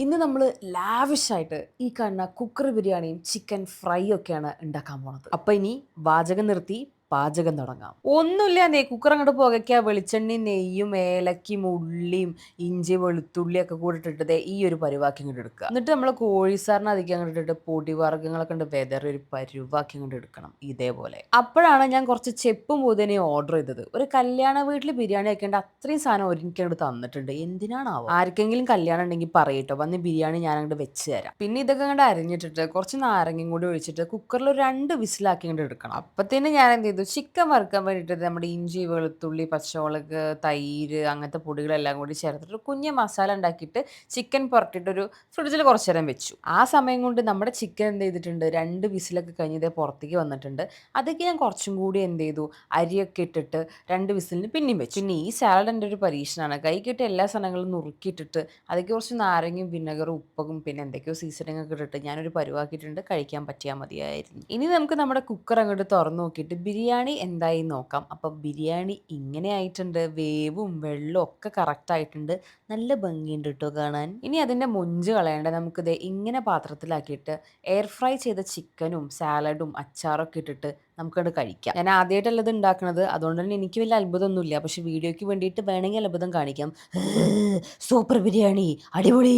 ഇന്ന് നമ്മള് ലാവിഷായിട്ട് ഈ കാണുന്ന കുക്കർ ബിരിയാണിയും ചിക്കൻ ഫ്രൈ ഒക്കെയാണ് ഉണ്ടാക്കാൻ പോണത്. അപ്പൊ ഇനി വാചകം നിർത്തി പാചകം തുടങ്ങാം. ഒന്നുമില്ലാന്നേ, കുക്കർ അങ്ങോട്ട് പുകയ്ക്കുക, വെളിച്ചെണ്ണയും നെയ്യും ഏലക്കും ഉള്ളിയും ഇഞ്ചി വെളുത്തുള്ളി ഒക്കെ കൂടെ ഇട്ടിട്ട് ദേ ഈ ഒരു പരുവാക്കി ഇങ്ങോട്ട് എടുക്കുക. എന്നിട്ട് നമ്മൾ കോഴിസാറിന് അധികം അങ്ങോട്ട് ഇട്ടിട്ട് പൊടിവർഗ്ഗങ്ങളൊക്കെ ഉണ്ട് വെതറി ഒരു പരുവാക്കി ഇങ്ങോട്ട് എടുക്കണം ഇതേപോലെ. അപ്പോഴാണ് ഞാൻ കുറച്ച് ചെപ്പും പൂതനയും ഓർഡർ ചെയ്തത്. ഒരു കല്യാണ വീട്ടിൽ ബിരിയാണി വെക്കേണ്ട അത്രയും സാധനം എനിക്കങ്ങോട്ട് തന്നിട്ടുണ്ട്. എന്തിനാണാവോ? ആർക്കെങ്കിലും കല്യാണം ഉണ്ടെങ്കിൽ പറയട്ടോ, വന്ന് ബിരിയാണി ഞാൻ അങ്ങോട്ട് വെച്ച് തരാം. പിന്നെ ഇതൊക്കെ അങ്ങോട്ട് അരിഞ്ഞിട്ടിട്ട് കുറച്ച് നാരങ്ങയും കൂടി ഒഴിച്ചിട്ട് കുക്കറിൽ ഒരു 2 വിസിലാക്കി ഇങ്ങോട്ട് എടുക്കണം. അപ്പത്തേന് ഞാൻ എന്ത് ചെയ്തു, ചിക്കൻ വറുക്കാൻ വേണ്ടിയിട്ട് നമ്മുടെ ഇഞ്ചി വെളുത്തുള്ളി പച്ചമുളക് തൈര് അങ്ങനത്തെ പൊടികളെല്ലാം കൂടി ചേർത്തിട്ട് കുഞ്ഞ് മസാല ഉണ്ടാക്കിയിട്ട് ചിക്കൻ പുരട്ടിയിട്ട് ഒരു ഫ്രിഡ്ജിൽ കുറച്ച് നേരം വെച്ചു. ആ സമയം കൊണ്ട് നമ്മുടെ ചിക്കൻ എന്ത് ചെയ്തിട്ടുണ്ട്, 2 വിസിലൊക്കെ കഴിഞ്ഞ് ഇതേ പുറത്തേക്ക് വന്നിട്ടുണ്ട്. അതൊക്കെ ഞാൻ കുറച്ചും കൂടി എന്ത് ചെയ്തു, അരിയൊക്കെ ഇട്ടിട്ട് 2 വിസിലിന് പിന്നെയും വെച്ചു. പിന്നെ ഈ സാലഡ് എൻ്റെ ഒരു പരീക്ഷണമാണ്. കൈ കിട്ടിയ എല്ലാ സാധനങ്ങളും നുറുക്കിയിട്ടിട്ട് അതിലേക്ക് കുറച്ച് നാരങ്ങയും വിനെഗറും ഉപ്പും പിന്നെ എന്തൊക്കെയോ സീസണിങ് ഒക്കെ ഇട്ടിട്ട് ഞാനൊരു പരുവാക്കിയിട്ടുണ്ട്. കഴിക്കാൻ പറ്റിയാൽ മതിയായിരുന്നു. ഇനി നമുക്ക് നമ്മുടെ കുക്കർ അങ്ങോട്ട് തുറന്നു നോക്കിയിട്ട് ബിരിയാണി എന്തായി നോക്കാം. അപ്പം ബിരിയാണി ഇങ്ങനെ ആയിട്ടുണ്ട്. വേവും വെള്ളവും ഒക്കെ കറക്റ്റ് ആയിട്ടുണ്ട്. നല്ല ഭംഗിയുണ്ട് കേട്ടോ കാണാൻ. ഇനി അതിൻ്റെ മൊഞ്ച് കളയണ്ട, നമുക്കിത് ഇങ്ങനെ പാത്രത്തിലാക്കിയിട്ട് എയർ ഫ്രൈ ചെയ്ത ചിക്കനും സാലഡും അച്ചാറൊക്കെ ഇട്ടിട്ട് നമുക്കത് കഴിക്കാം. ഞാൻ ആദ്യമായിട്ടല്ല ഇത് ഉണ്ടാക്കുന്നത്, അതുകൊണ്ട് തന്നെ എനിക്ക് വലിയ അത്ഭുതമൊന്നുമില്ല. പക്ഷെ വീഡിയോയ്ക്ക് വേണ്ടിയിട്ട് വേണമെങ്കിൽ അത്ഭുതം കാണിക്കാം. സൂപ്പർ ബിരിയാണി, അടിപൊളി.